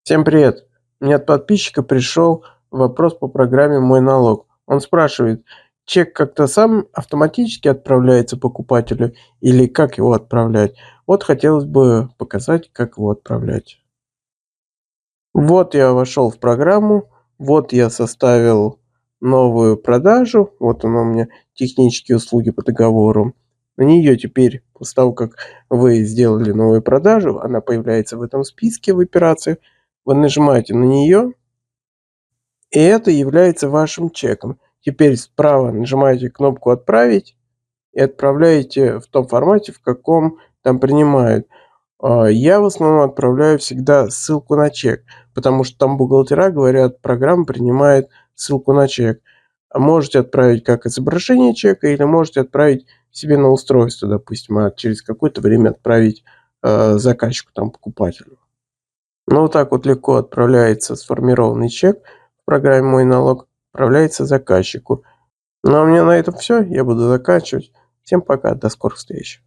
Всем привет! Мне от подписчика пришел вопрос по программе «Мой налог». Он спрашивает, чек как-то сам автоматически отправляется покупателю или как его отправлять? Вот хотелось бы показать, как его отправлять. Вот я вошел в программу, вот я составил новую продажу, вот она у меня технические услуги по договору. На нее теперь, после того, как вы сделали новую продажу, она появляется в этом списке в операциях. Вы нажимаете на нее, и это является вашим чеком. Теперь справа нажимаете кнопку «Отправить» и отправляете в том формате, в каком там принимают. Я в основном отправляю всегда ссылку на чек, потому что там бухгалтера говорят, программа принимает ссылку на чек. А можете отправить как изображение чека или можете отправить себе на устройство, допустим, а через какое-то время отправить заказчику, там, покупателю. Ну, вот так вот легко отправляется сформированный чек в программе «Мой налог», отправляется заказчику. Ну, а у меня на этом все. Я буду заканчивать. Всем пока, до скорых встреч.